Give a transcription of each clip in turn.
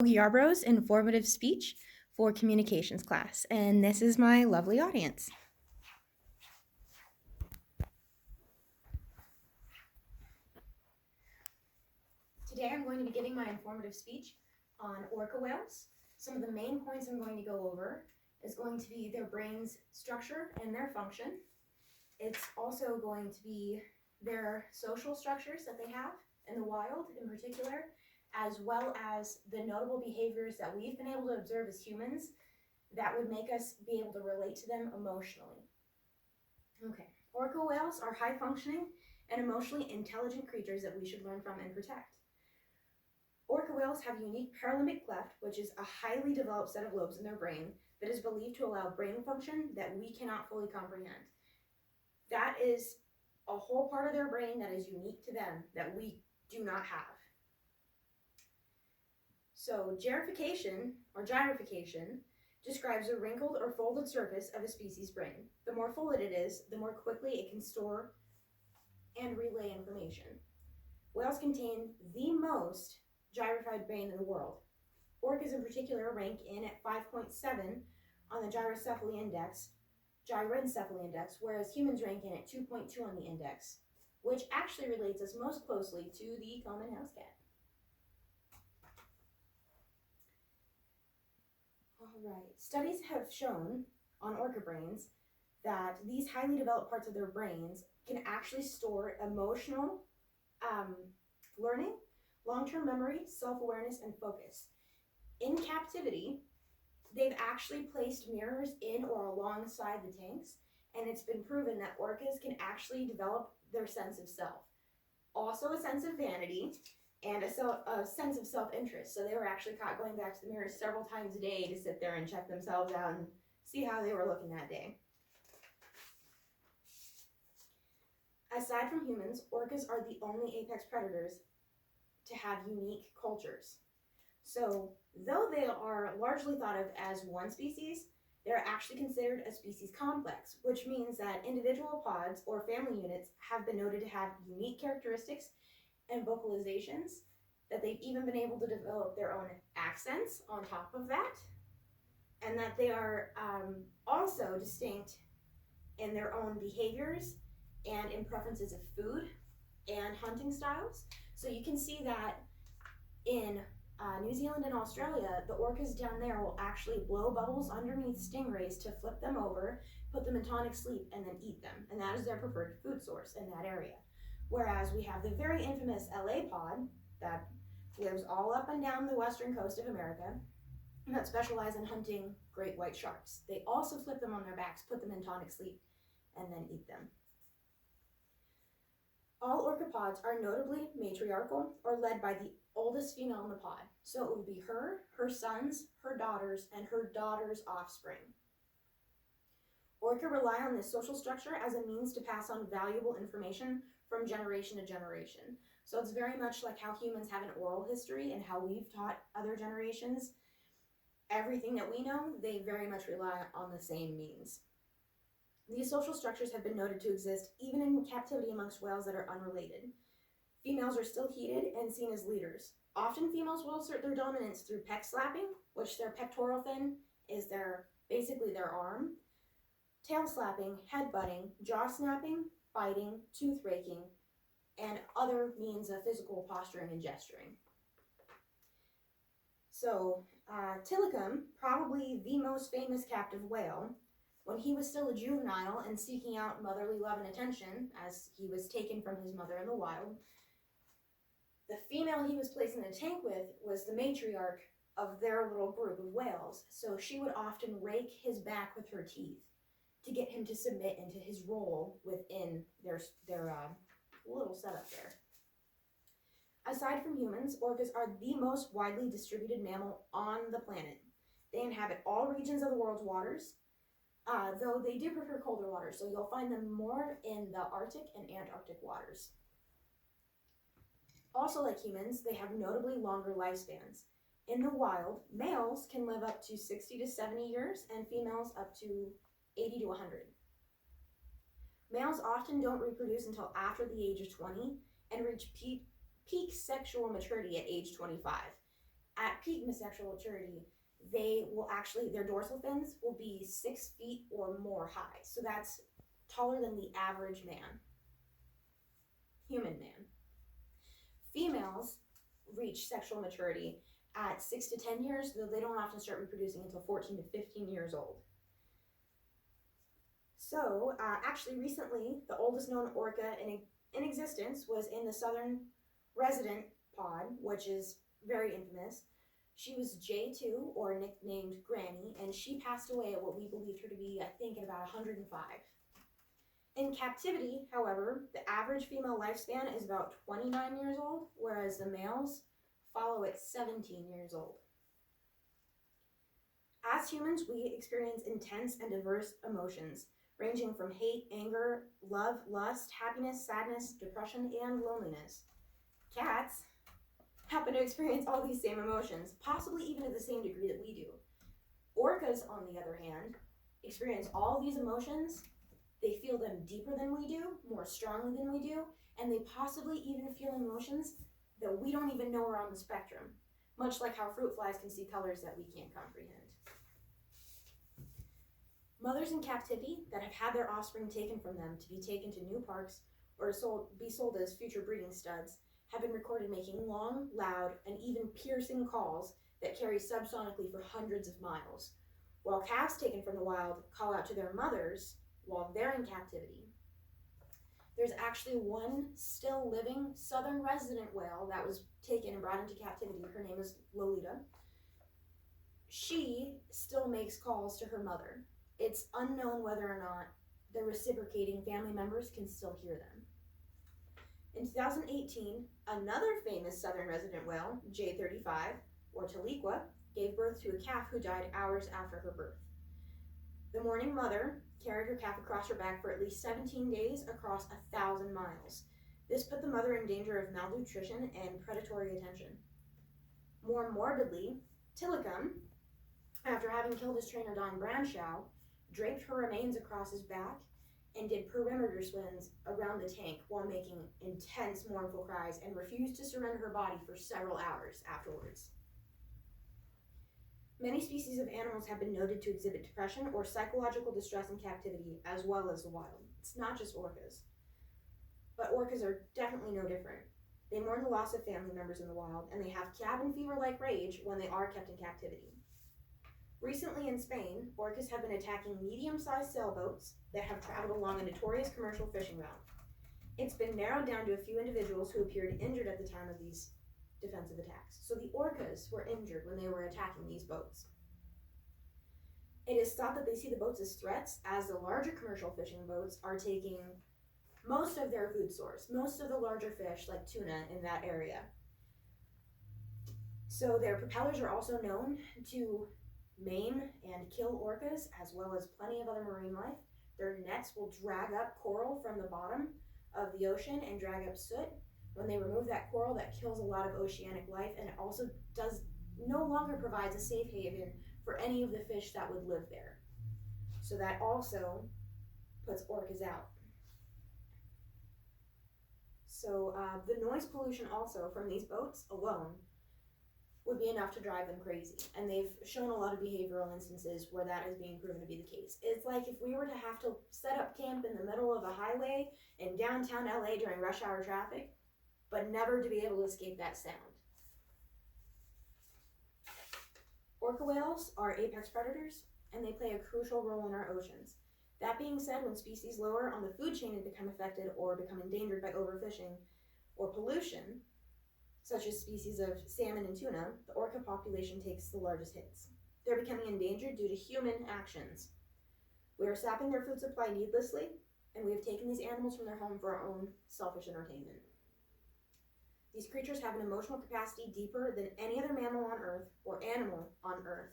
Yarbrough's informative speech for communications class, and this is my lovely audience. Today I'm going to be giving my informative speech on orca whales. Some of the main points I'm going to go over is going to be their brain's structure and their function. It's also going to be their social structures that they have in the wild in particular, as well as the notable behaviors that we've been able to observe as humans that would make us be able to relate to them emotionally. Okay, orca whales are high functioning and emotionally intelligent creatures that we should learn from and protect. Orca whales have a unique paralimbic cleft, which is a highly developed set of lobes in their brain that is believed to allow brain function that we cannot fully comprehend. That is a whole part of their brain that is unique to them that we do not have. So gyrification or gyrification describes a wrinkled or folded surface of a species' brain. The more folded it is, the more quickly it can store and relay information. Whales contain the most gyrified brain in the world. Orcas in particular rank in at 5.7 on the gyroencephaly index, whereas humans rank in at 2.2 on the index, which actually relates us most closely to the common house cat. All right, studies have shown on orca brains that these highly developed parts of their brains can actually store emotional learning, long-term memory, self-awareness, and focus. In captivity, they've actually placed mirrors in or alongside the tanks, and it's been proven that orcas can actually develop their sense of self. Also a sense of vanity and a sense of self-interest. So they were actually caught going back to the mirrors several times a day to sit there and check themselves out and see how they were looking that day. Aside from humans, orcas are the only apex predators to have unique cultures. So though they are largely thought of as one species, they're actually considered a species complex, which means that individual pods or family units have been noted to have unique characteristics and vocalizations, that they've even been able to develop their own accents on top of that, and that they are also distinct in their own behaviors and in preferences of food and hunting styles. So you can see that in New Zealand and Australia, the orcas down there will actually blow bubbles underneath stingrays to flip them over, put them in tonic sleep, and then eat them. And that is their preferred food source in that area. Whereas we have the very infamous LA pod that lives all up and down the western coast of America that specialize in hunting great white sharks. They also flip them on their backs, put them in tonic sleep, and then eat them. All orca pods are notably matriarchal or led by the oldest female in the pod. So it would be her sons, her daughters, and her daughters' offspring. Orca rely on this social structure as a means to pass on valuable information from generation to generation. So it's very much like how humans have an oral history and how we've taught other generations everything that we know. They very much rely on the same means. These social structures have been noted to exist even in captivity amongst whales that are unrelated. Females are still heated and seen as leaders. Often females will assert their dominance through pec slapping, which their pectoral fin is basically their arm, tail slapping, head butting, jaw snapping, biting, tooth raking, and other means of physical posturing and gesturing. So Tilikum, probably the most famous captive whale, when he was still a juvenile and seeking out motherly love and attention, as he was taken from his mother in the wild, the female he was placed in the tank with was the matriarch of their little group of whales. So she would often rake his back with her teeth to get him to submit into his role within their little setup there. Aside from humans, orcas are the most widely distributed mammal on the planet. They inhabit all regions of the world's waters, though they do prefer colder waters, so you'll find them more in the Arctic and Antarctic waters. Also, like humans, they have notably longer lifespans. In the wild, males can live up to 60 to 70 years and females up to 80 to 100. Males often don't reproduce until after the age of 20 and reach peak sexual maturity at age 25. At peak sexual maturity, they will actually, their dorsal fins will be 6 feet or more high. So that's taller than the average man, human man. Females reach sexual maturity at 6 to 10 years, though they don't often start reproducing until 14 to 15 years old. So, actually, recently, the oldest known orca in existence was in the southern resident pod, which is very infamous. She was J2, or nicknamed Granny, and she passed away at what we believed her to be, I think, at about 105. In captivity, however, the average female lifespan is about 29 years old, whereas the males follow at 17 years old. As humans, we experience intense and diverse emotions, ranging from hate, anger, love, lust, happiness, sadness, depression, and loneliness. Cats happen to experience all these same emotions, possibly even to the same degree that we do. Orcas, on the other hand, experience all these emotions. They feel them deeper than we do, more strongly than we do, and they possibly even feel emotions that we don't even know are on the spectrum, much like how fruit flies can see colors that we can't comprehend. Mothers in captivity that have had their offspring taken from them to be taken to new parks or be sold as future breeding studs have been recorded making long, loud, and even piercing calls that carry subsonically for hundreds of miles, while calves taken from the wild call out to their mothers while they're in captivity. There's actually one still living southern resident whale that was taken and brought into captivity. Her name is Lolita. She still makes calls to her mother. It's unknown whether or not the reciprocating family members can still hear them. In 2018, another famous southern resident whale, J35, or Taliqua, gave birth to a calf who died hours after her birth. The mourning mother carried her calf across her back for at least 17 days across 1,000 miles. This put the mother in danger of malnutrition and predatory attention. More morbidly, Tilikum, after having killed his trainer Don Branshaw, draped her remains across his back and did perimeter swims around the tank while making intense mournful cries and refused to surrender her body for several hours afterwards. Many species of animals have been noted to exhibit depression or psychological distress in captivity as well as the wild. It's not just orcas. But orcas are definitely no different. They mourn the loss of family members in the wild, and they have cabin fever-like rage when they are kept in captivity. Recently in Spain, orcas have been attacking medium-sized sailboats that have traveled along a notorious commercial fishing route. It's been narrowed down to a few individuals who appeared injured at the time of these defensive attacks. So the orcas were injured when they were attacking these boats. It is thought that they see the boats as threats, as the larger commercial fishing boats are taking most of their food source, most of the larger fish like tuna in that area. So their propellers are also known to maim and kill orcas, as well as plenty of other marine life. Their nets will drag up coral from the bottom of the ocean and drag up soot. When they remove that coral, that kills a lot of oceanic life, and it also no longer provides a safe haven for any of the fish that would live there. So that also puts orcas out. So the noise pollution also from these boats alone would be enough to drive them crazy. And they've shown a lot of behavioral instances where that is being proven to be the case. It's like if we were to have to set up camp in the middle of a highway in downtown LA during rush hour traffic, but never to be able to escape that sound. Orca whales are apex predators, and they play a crucial role in our oceans. That being said, when species lower on the food chain and become affected or become endangered by overfishing or pollution, such as species of salmon and tuna, the orca population takes the largest hits. They're becoming endangered due to human actions. We are sapping their food supply needlessly, and we have taken these animals from their home for our own selfish entertainment. These creatures have an emotional capacity deeper than any other mammal on Earth or animal on Earth,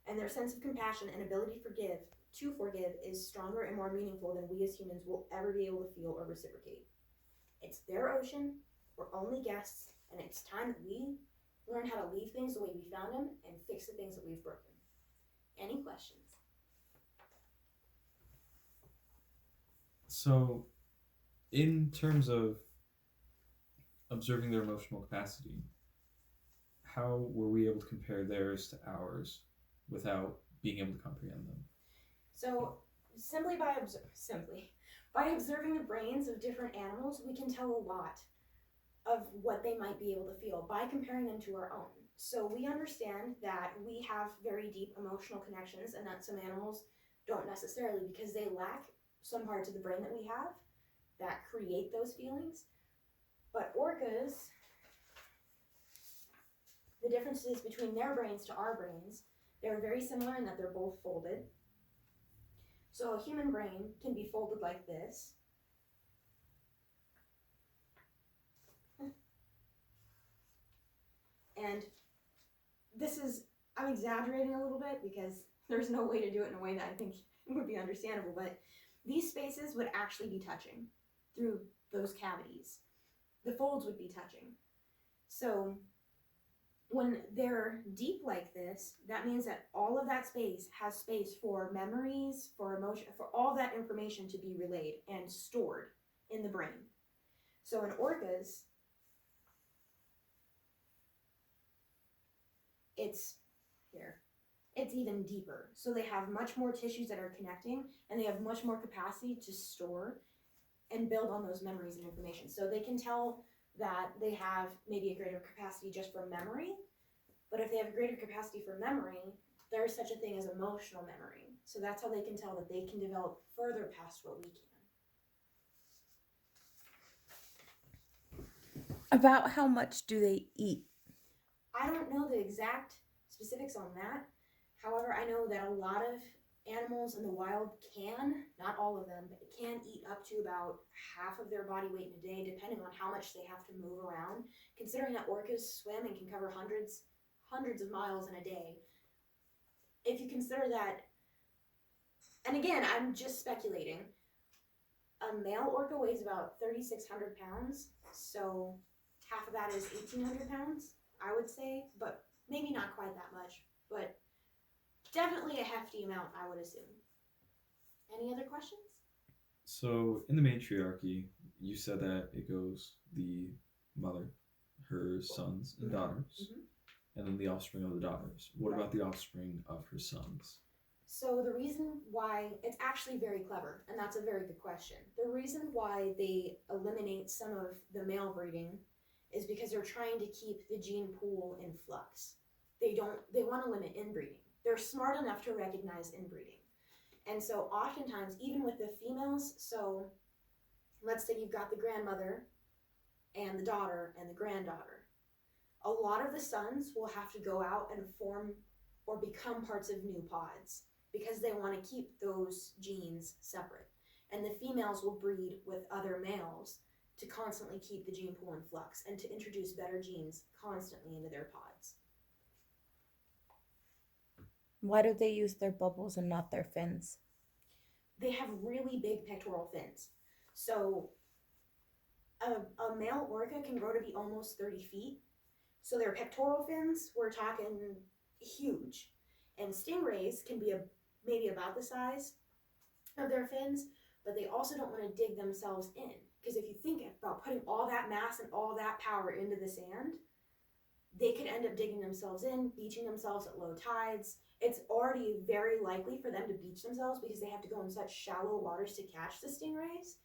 and their sense of compassion and ability to forgive is stronger and more meaningful than we as humans will ever be able to feel or reciprocate. It's their ocean, we're only guests, and it's time that we learn how to leave things the way we found them and fix the things that we've broken. Any questions? So, in terms of observing their emotional capacity, how were we able to compare theirs to ours without being able to comprehend them? So simply by observing the brains of different animals, we can tell a lot of what they might be able to feel by comparing them to our own. So we understand that we have very deep emotional connections and that some animals don't necessarily, because they lack some parts of the brain that we have that create those feelings. But orcas, the differences between their brains to our brains, they're very similar in that they're both folded. So a human brain can be folded like this. And this is, I'm exaggerating a little bit because there's no way to do it in a way that I think would be understandable, but these spaces would actually be touching through those cavities. The folds would be touching. So when they're deep like this, that means that all of that space has space for memories, for emotion, for all that information to be relayed and stored in the brain. So in orcas, it's even deeper. So they have much more tissues that are connecting, and they have much more capacity to store and build on those memories and information. So they can tell that they have maybe a greater capacity just for memory, but if they have a greater capacity for memory, there's such a thing as emotional memory. So that's how they can tell that they can develop further past what we can. About how much do they eat? I don't know the exact specifics on that. However, I know that a lot of animals in the wild can, not all of them, but can eat up to about half of their body weight in a day, depending on how much they have to move around. Considering that orcas swim and can cover hundreds of miles in a day, if you consider that, and again, I'm just speculating, a male orca weighs about 3,600 pounds, so half of that is 1,800 pounds, I would say, but maybe not quite that much, but definitely a hefty amount, I would assume. Any other questions? So in the matriarchy, you said that it goes the mother, her sons and daughters, and then the offspring of the daughters. What about the offspring of her sons? So the reason why, it's actually very clever, and that's a very good question. The reason why they eliminate some of the male breeding is because they're trying to keep the gene pool in flux. They want to limit inbreeding. They're smart enough to recognize inbreeding. And so oftentimes, even with the females, so let's say you've got the grandmother and the daughter and the granddaughter. A lot of the sons will have to go out and form or become parts of new pods because they want to keep those genes separate. And the females will breed with other males to constantly keep the gene pool in flux and to introduce better genes constantly into their pods. Why do they use their bubbles and not their fins? They have really big pectoral fins. So a male orca can grow to be almost 30 feet. So their pectoral fins, we're talking huge. And stingrays can be maybe about the size of their fins, but they also don't want to dig themselves in. Because if you think about putting all that mass and all that power into the sand, they could end up digging themselves in, beaching themselves at low tides. It's already very likely for them to beach themselves because they have to go in such shallow waters to catch the stingrays.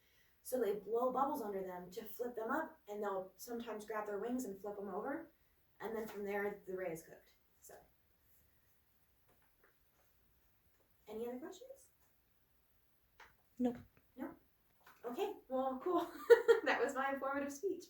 So they blow bubbles under them to flip them up, and they'll sometimes grab their wings and flip them over. And then from there, the ray is cooked. So, any other questions? Nope. No? Okay, well, cool. That was my informative speech.